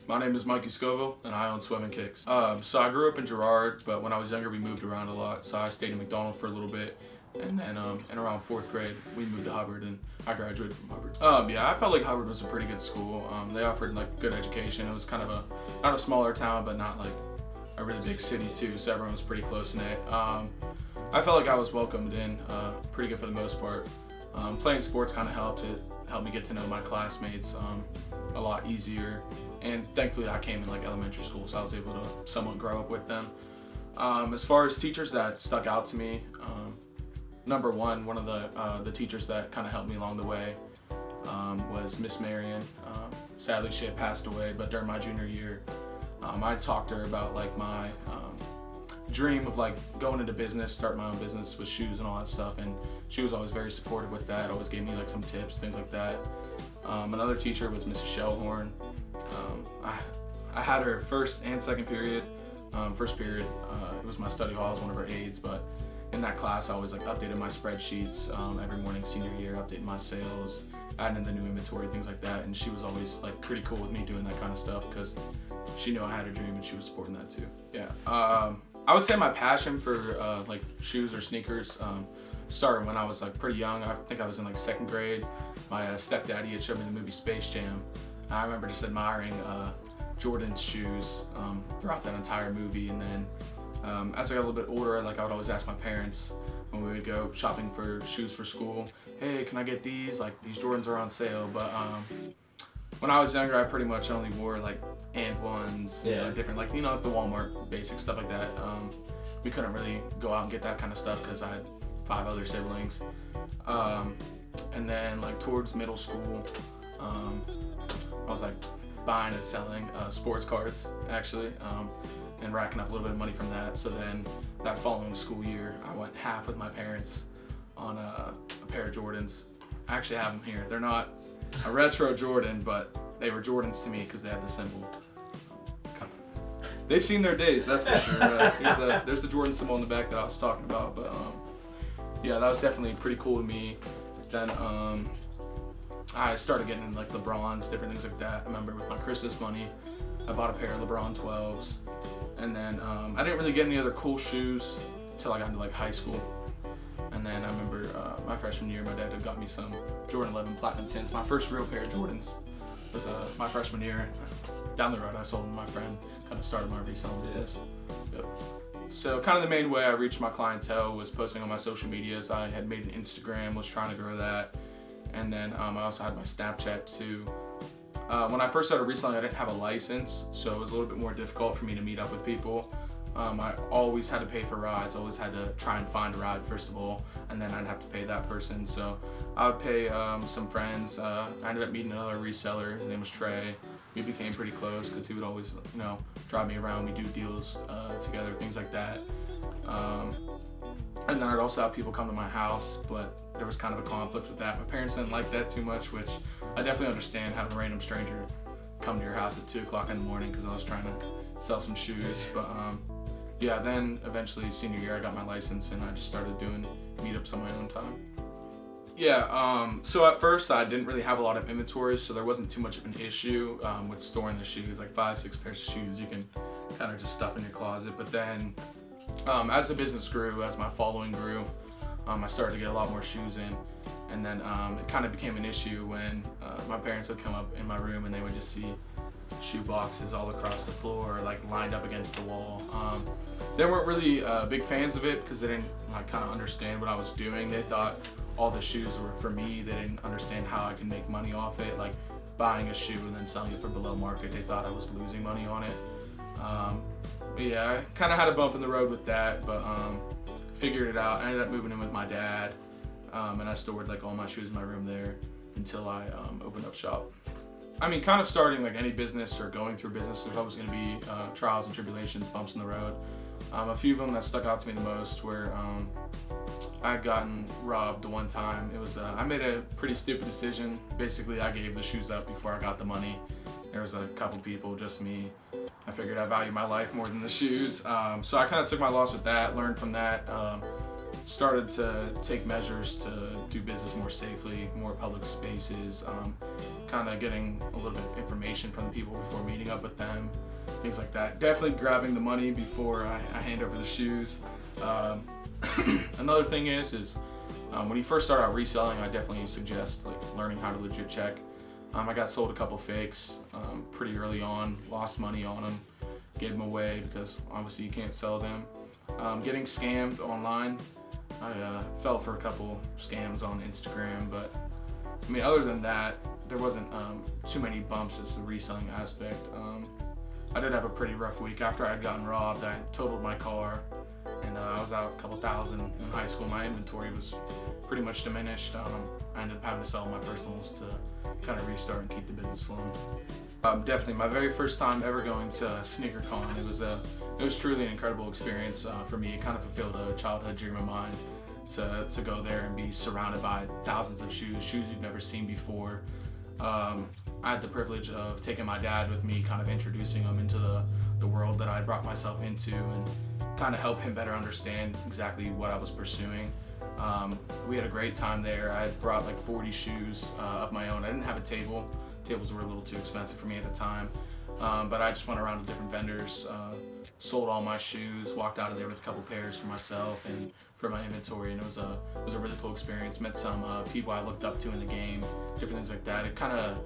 My name is Mikey Scoville, and I own SwevenKicks. So I grew up in Girard, but when I was younger, we moved around a lot. So I stayed in McDonald for a little bit, and then in around 4th grade, we moved to Hubbard, and I graduated from Hubbard. Yeah, I felt like Hubbard was a pretty good school. They offered like good education. It was kind of not a smaller town, but not like a really big city too. So everyone was pretty close knit. I felt like I was welcomed in, pretty good for the most part. Playing sports kind of helped. It helped me get to know my classmates a lot easier. And thankfully I came in like elementary school, so I was able to somewhat grow up with them. As far as teachers that stuck out to me, number one of the teachers that kind of helped me along the way was Miss Marion. Sadly she had passed away, but during my junior year, I talked to her about like my dream of like going into business, starting my own business with shoes and all that stuff, and she was always very supportive with that, always gave me like some tips, things like that. Another teacher was Mrs. Shellhorn. I had her first and second period. First period, it was my study hall, I was one of her aides, but in that class I always like updated my spreadsheets every morning senior year, updating my sales, adding in the new inventory, things like that, and she was always like pretty cool with me doing that kind of stuff because she knew I had a dream and she was supporting that too. Yeah. I would say my passion for like shoes or sneakers started when I was like pretty young. I think I was in like 2nd grade. My stepdaddy had showed me the movie Space Jam. I remember just admiring Jordan's shoes throughout that entire movie. And then as I got a little bit older, like I would always ask my parents when we would go shopping for shoes for school, hey, can I get these? Like these Jordans are on sale. But when I was younger, I pretty much only wore like and ones, different, like, you know, like the Walmart basic stuff like that. We couldn't really go out and get that kind of stuff because I had 5 other siblings. And then like towards middle school, I was like buying and selling sports cards actually, and racking up a little bit of money from that. So then that following school year, I went half with my parents on a pair of Jordans. I actually have them here. They're not a retro Jordan, but they were Jordans to me because they had the symbol. They've seen their days, that's for sure. There's the Jordan symbol on the back that I was talking about, but yeah, that was definitely pretty cool to me. Then I started getting into like LeBrons, different things like that. I remember with my Christmas money, I bought a pair of LeBron 12s, and then I didn't really get any other cool shoes until I got into like high school. And then I remember my freshman year, my dad had got me some Jordan 11 Platinum 10s. My first real pair of Jordans was my freshman year. Down the road, I sold them to my friend, kind of started my reselling business. Yep. So kind of the main way I reached my clientele was posting on my social medias. I had made an Instagram, was trying to grow that. And then I also had my Snapchat too. When I first started reselling, I didn't have a license, so it was a little bit more difficult for me to meet up with people. I always had to pay for rides, always had to try and find a ride first of all, and then I'd have to pay that person. So I would pay some friends. I ended up meeting another reseller, his name was Trey. We became pretty close because he would always, you know, drive me around. We do deals together, things like that. And then I'd also have people come to my house, but there was kind of a conflict with that. My parents didn't like that too much, which I definitely understand, having a random stranger come to your house at 2 o'clock in the morning because I was trying to sell some shoes. But yeah, then eventually senior year I got my license and I just started doing meetups on my own time. Yeah, so at first I didn't really have a lot of inventory, so there wasn't too much of an issue with storing the shoes, like 5-6 pairs of shoes you can kind of just stuff in your closet. But then as the business grew, as my following grew, I started to get a lot more shoes in, and then it kind of became an issue when my parents would come up in my room and they would just see shoe boxes all across the floor, like lined up against the wall. They weren't really big fans of it because they didn't like kind of understand what I was doing. They thought all the shoes were for me. They didn't understand how I can make money off it, like buying a shoe and then selling it for below market. They thought I was losing money on it. But yeah, I kind of had a bump in the road with that, but figured it out. I ended up moving in with my dad, and I stored like all my shoes in my room there until I opened up shop. I mean, kind of starting like any business or going through business, there's always going to be trials and tribulations, bumps in the road. A few of them that stuck out to me the most were I had gotten robbed the one time. It was I made a pretty stupid decision. Basically, I gave the shoes up before I got the money. There was a couple people, just me. I figured I value my life more than the shoes. So I kind of took my loss with that, learned from that, started to take measures to do business more safely, more public spaces, kind of getting a little bit of information from the people before meeting up with them, things like that. Definitely grabbing the money before I hand over the shoes. Another thing is when you first start out reselling, I definitely suggest like learning how to legit check. I got sold a couple fakes pretty early on, lost money on them, gave them away because obviously you can't sell them. Getting scammed online, I fell for a couple scams on Instagram, but I mean, other than that, there wasn't too many bumps as the reselling aspect. I did have a pretty rough week. After I had gotten robbed, I totaled my car, and I was out a couple thousand in high school. My inventory was pretty much diminished. I ended up having to sell my personals to kind of restart and keep the business flowing. Definitely my very first time ever going to SneakerCon. It was truly an incredible experience for me. It kind of fulfilled a childhood dream of mine to go there and be surrounded by thousands of shoes you've never seen before. I had the privilege of taking my dad with me, kind of introducing him into the world that I brought myself into, and kind of help him better understand exactly what I was pursuing. We had a great time there. I had brought like 40 shoes of my own. I didn't have a table. Tables were a little too expensive for me at the time, but I just went around to different vendors, sold all my shoes, walked out of there with a couple pairs for myself and for my inventory, and it was a really cool experience. Met some people I looked up to in the game, different things like that. It kind of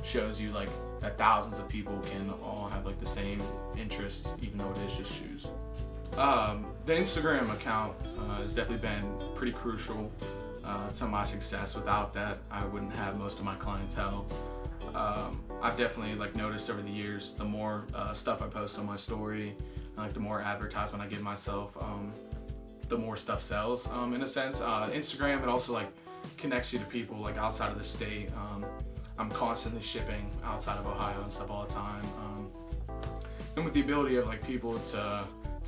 shows you like that thousands of people can all have like the same interest, even though it is just shoes. The Instagram account has definitely been pretty crucial to my success. Without that, I wouldn't have most of my clientele. I've definitely like noticed over the years, the more stuff I post on my story, like the more advertisement I give myself, the more stuff sells. In a sense, Instagram, it also like connects you to people like outside of the state. I'm constantly shipping outside of Ohio and stuff all the time. And with the ability of like people to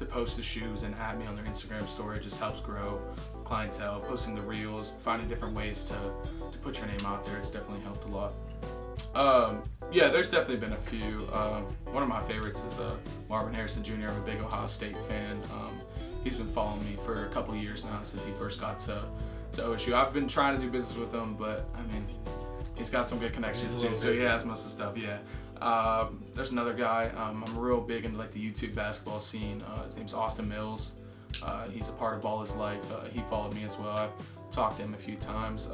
post the shoes and add me on their Instagram story, it just helps grow clientele. Posting the reels, finding different ways to put your name out there, it's definitely helped a lot. Yeah, there's definitely been a few. One of my favorites is Marvin Harrison Jr. I'm a big Ohio State fan. He's been following me for a couple years now since he first got to OSU. I've been trying to do business with him, but I mean, he's got some good connections too, so he has most of the stuff, yeah. There's another guy, I'm real big into like the YouTube basketball scene. His name's Austin Mills. He's a part of All His Life. He followed me as well. I've talked to him a few times.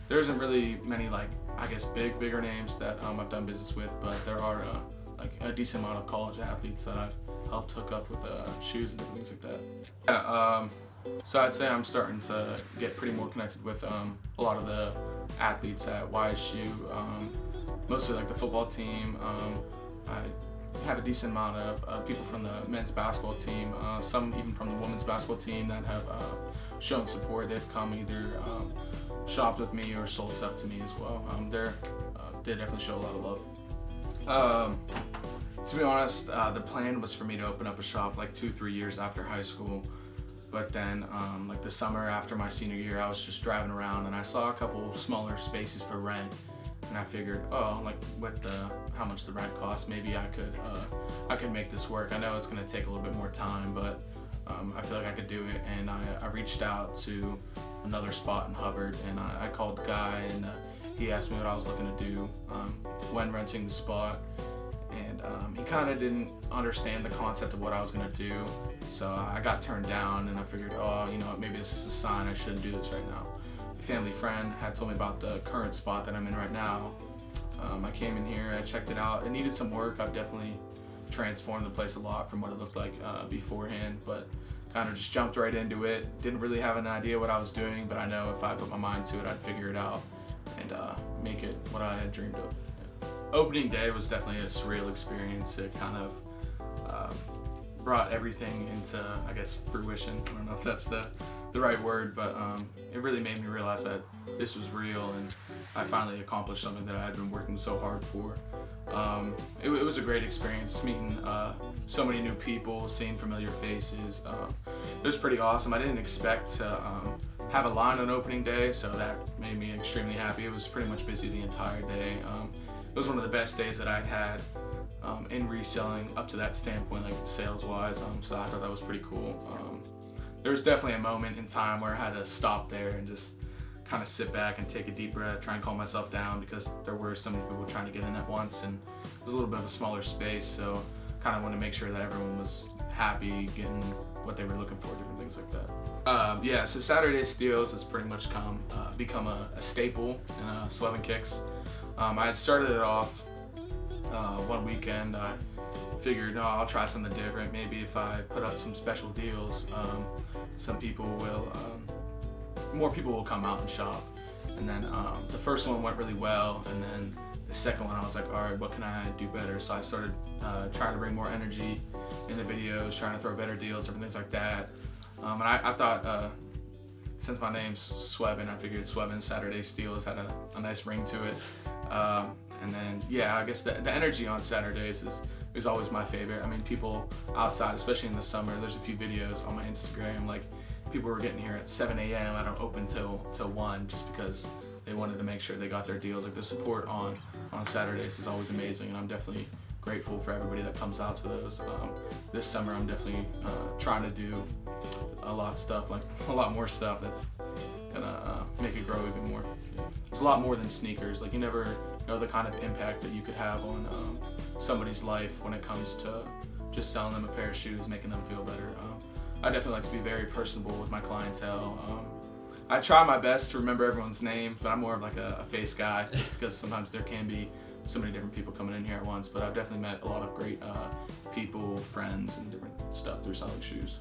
There isn't really many like, I guess, bigger names that I've done business with, but there are like a decent amount of college athletes that I've helped hook up with shoes and different things like that. Yeah, so I'd say I'm starting to get pretty more connected with a lot of the athletes at YSU, mostly like the football team. I have a decent amount of people from the men's basketball team, some even from the women's basketball team that have shown support. They've come either shopped with me or sold stuff to me as well. They definitely show a lot of love. To be honest, the plan was for me to open up a shop like 2-3 years after high school, but then like the summer after my senior year, I was just driving around and I saw a couple smaller spaces for rent, and I figured, oh, like how much the rent costs, maybe I could make this work. I know it's gonna take a little bit more time, but I feel like I could do it. And I reached out to another spot in Hubbard, and I called the guy, and he asked me what I was looking to do when renting the spot, and he kind of didn't understand the concept of what I was gonna do, so I got turned down, and I figured, oh, you know what, maybe this is a sign I shouldn't do this right now. A family friend had told me about the current spot that I'm in right now. I came in here, I checked it out. It needed some work. I've definitely transformed the place a lot from what it looked like beforehand, but kind of just jumped right into it. Didn't really have an idea what I was doing, but I know if I put my mind to it, I'd figure it out and make it what I had dreamed of. Yeah. Opening day was definitely a surreal experience. It kind of brought everything into, I guess, fruition. I don't know if that's the right word, but it really made me realize that this was real, and I finally accomplished something that I had been working so hard for. It was a great experience, meeting so many new people, seeing familiar faces. It was pretty awesome. I didn't expect to have a line on opening day, so that made me extremely happy. It was pretty much busy the entire day. It was one of the best days that I'd had in reselling up to that standpoint, like sales-wise, so I thought that was pretty cool. There was definitely a moment in time where I had to stop there and just kind of sit back and take a deep breath, try and calm myself down, because there were so many people trying to get in at once, and it was a little bit of a smaller space, so kind of wanted to make sure that everyone was happy, getting what they were looking for, different things like that. Yeah, so Saturday Steals has pretty much become a staple in SwevenKicks. I had started it off one weekend. I figured, I'll try something different. Maybe if I put out some special deals, some people will, more people will come out and shop. And then the first one went really well, and then the second one I was like, all right, what can I do better? So I started trying to bring more energy in the videos, trying to throw better deals, different things like that. And I thought, since my name's Sweven, I figured Sweven Saturday Steals had a nice ring to it. And then, yeah, I guess the energy on Saturdays is always my favorite. I mean, people outside, especially in the summer, there's a few videos on my Instagram, like people were getting here at 7 a.m. I don't open till 1, just because they wanted to make sure they got their deals. Like the support on Saturdays is always amazing, and I'm definitely grateful for everybody that comes out to those. This summer I'm definitely trying to do a lot more stuff that's gonna make it grow even more. It's a lot more than sneakers. Like, you never know the kind of impact that you could have on somebody's life when it comes to just selling them a pair of shoes, making them feel better. I definitely like to be very personable with my clientele. I try my best to remember everyone's name, but I'm more of like a face guy, just because sometimes there can be so many different people coming in here at once. But I've definitely met a lot of great people, friends, and different stuff through selling shoes.